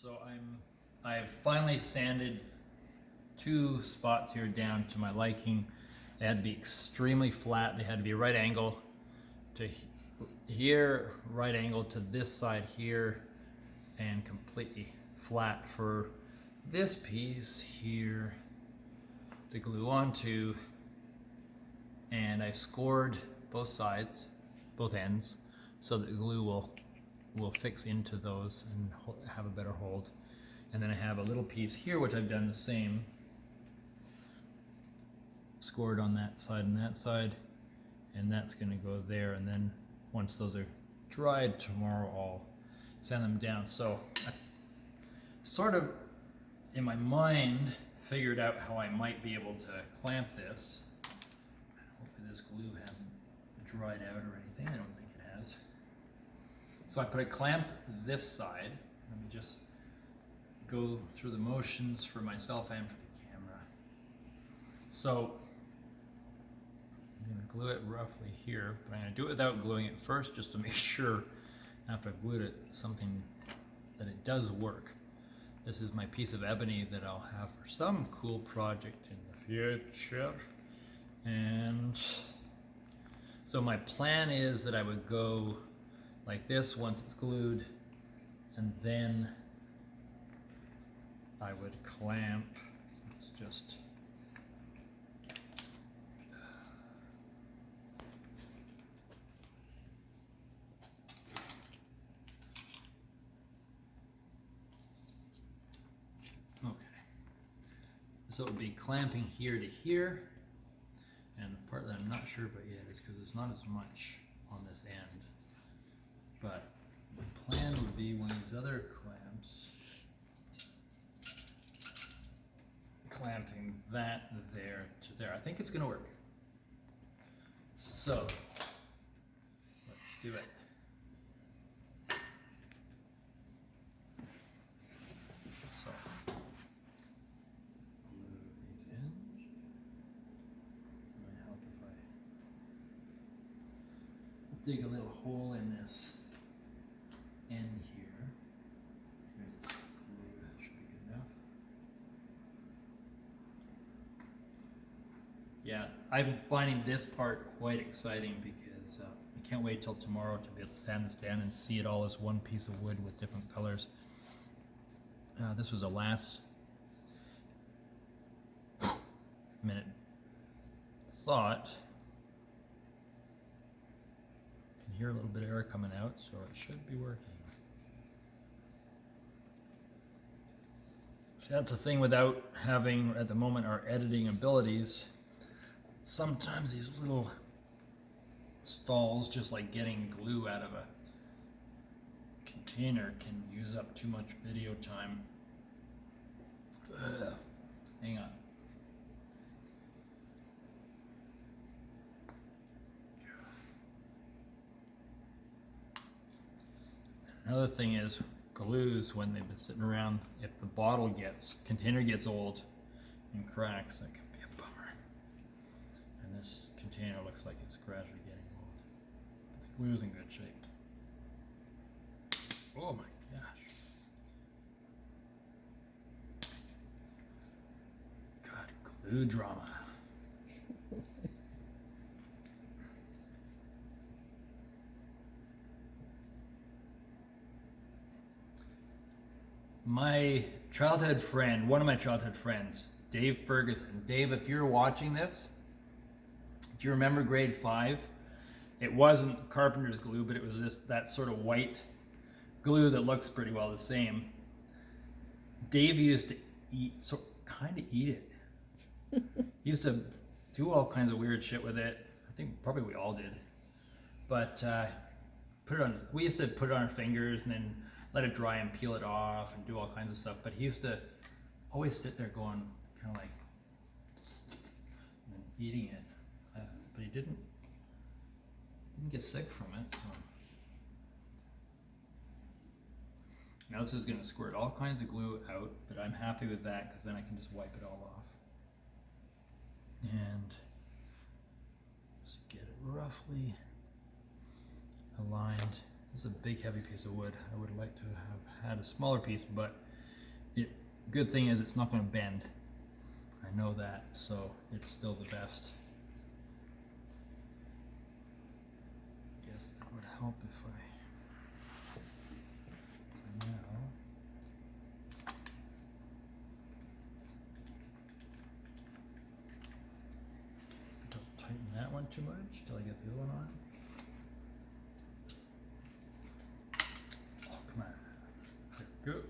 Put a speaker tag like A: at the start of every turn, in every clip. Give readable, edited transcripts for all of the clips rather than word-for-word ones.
A: So I've finally sanded two spots here down to my liking. They had to be extremely flat. They had to be right angle to here, right angle to this side here, and completely flat for this piece here to glue onto. And I scored both sides, both ends, so that the glue will fix into those and have a better hold. And then I have a little piece here which I've done the same, scored on that side and that side, and that's going to go there. And then once those are dried tomorrow, I'll sand them down. So I sort of in my mind figured out how I might be able to clamp this. Hopefully this glue hasn't dried out or anything. I don't think it has. So I put a clamp this side. Let me just go through the motions for myself and for the camera. So I'm going to glue it roughly here, but I'm going to do it without gluing it first just to make sure after I've glued it that it does work. This is my piece of ebony that I'll have for some cool project in the future. And so my plan is that I would go like this once it's glued, and then I would clamp. It's just okay. So it would be clamping here to here, and the part that I'm not sure about yet is because it's not as much on this end. But the plan would be one of these other clamps, clamping that there to there. I think it's going to work. So let's do it. So glue these ends. It might help if I dig a little hole in this end here. Here's this glue, that should be good enough. Yeah, I'm finding this part quite exciting because I can't wait till tomorrow to be able to sand this down and see it all as one piece of wood with different colors. This was a last minute thought. I can hear a little bit of air coming out, so it should be working. See, that's the thing without having, at the moment, our editing abilities. Sometimes these little stalls, just like getting glue out of a container, can use up too much video time. Ugh. Hang on. Another thing is glues, when they've been sitting around, if the container gets old and cracks, that can be a bummer. And this container looks like it's gradually getting old. But the glue's in good shape. Oh my gosh. God, glue drama. My childhood friend, one of my childhood friends, Dave Ferguson. Dave, if you're watching this, do you remember grade 5? It wasn't carpenter's glue, but it was that sort of white glue that looks pretty well the same. Dave used to eat it. He used to do all kinds of weird shit with it. I think probably we all did. But we used to put it on our fingers and then let it dry and peel it off and do all kinds of stuff. But he used to always sit there going kind of like and then eating it. But he didn't get sick from it. So now this is going to squirt all kinds of glue out, but I'm happy with that because then I can just wipe it all off. And just get it roughly aligned. This is a big heavy piece of wood. I would like to have had a smaller piece, but Good thing is it's not going to bend. I know that, so it's still the best. Guess that would help if I now don't tighten that one too much till I get the other one on. Oh, come on. There we go.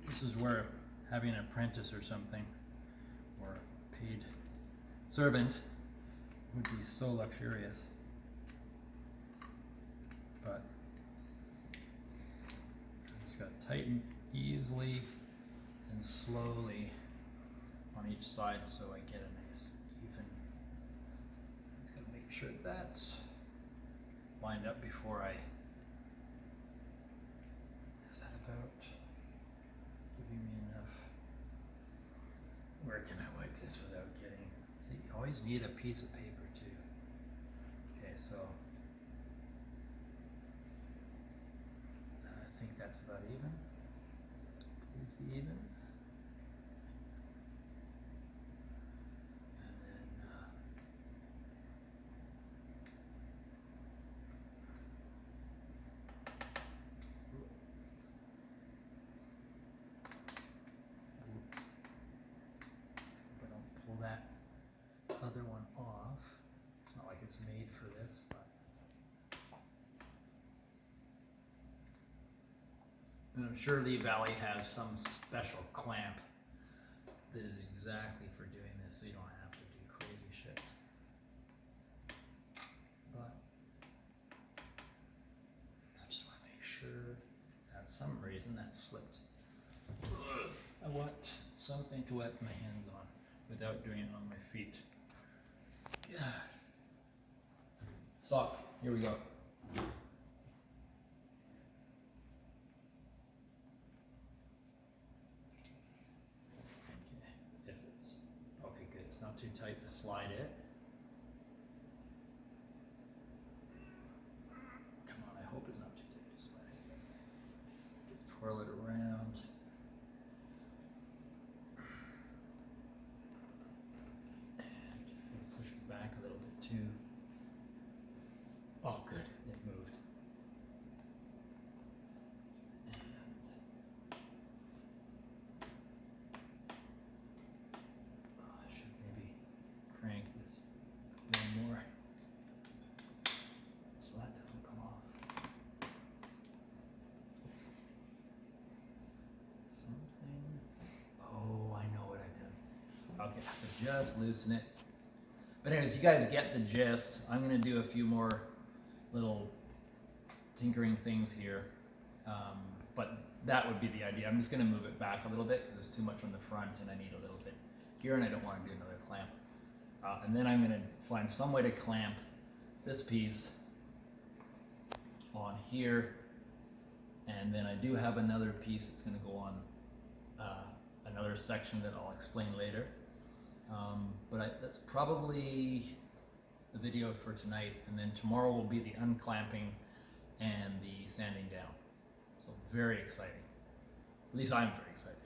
A: This is where having an apprentice or something, or a paid servant, would be so luxurious. But I just got to tighten easily and slowly on each side so I get a nice even. Just got to make sure that's lined up before I. Is that about giving me enough? Where can I wipe this without getting? See, you always need a piece of paper too. Okay, so I think that's about even. Please be even. And then if I don't pull that other one off, it's not like it's made for this, but. And I'm sure Lee Valley has some special clamp that is exactly for doing this, so you don't have to do crazy shit. But I just want to make sure that some reason that slipped. I want something to wipe my hands on without doing it on my feet. Yeah. Sock, here we go. Not too tight to slide it. Come on, I hope it's not too tight to slide it. Just twirl it around. And push it back a little bit too. Oh, good, it moved. Crank this a little more so that doesn't come off. Something. Oh, I know what I did. Okay, so just loosen it. But anyways, you guys get the gist. I'm gonna do a few more little tinkering things here, but that would be the idea. I'm just gonna move it back a little bit because there's too much on the front and I need a little bit here, and I don't want to do another clamp. And then I'm going to find some way to clamp this piece on here, and then I do have another piece that's going to go on another section that I'll explain later. But that's probably the video for tonight, and then tomorrow will be the unclamping and the sanding down. So very exciting. At least I'm very excited.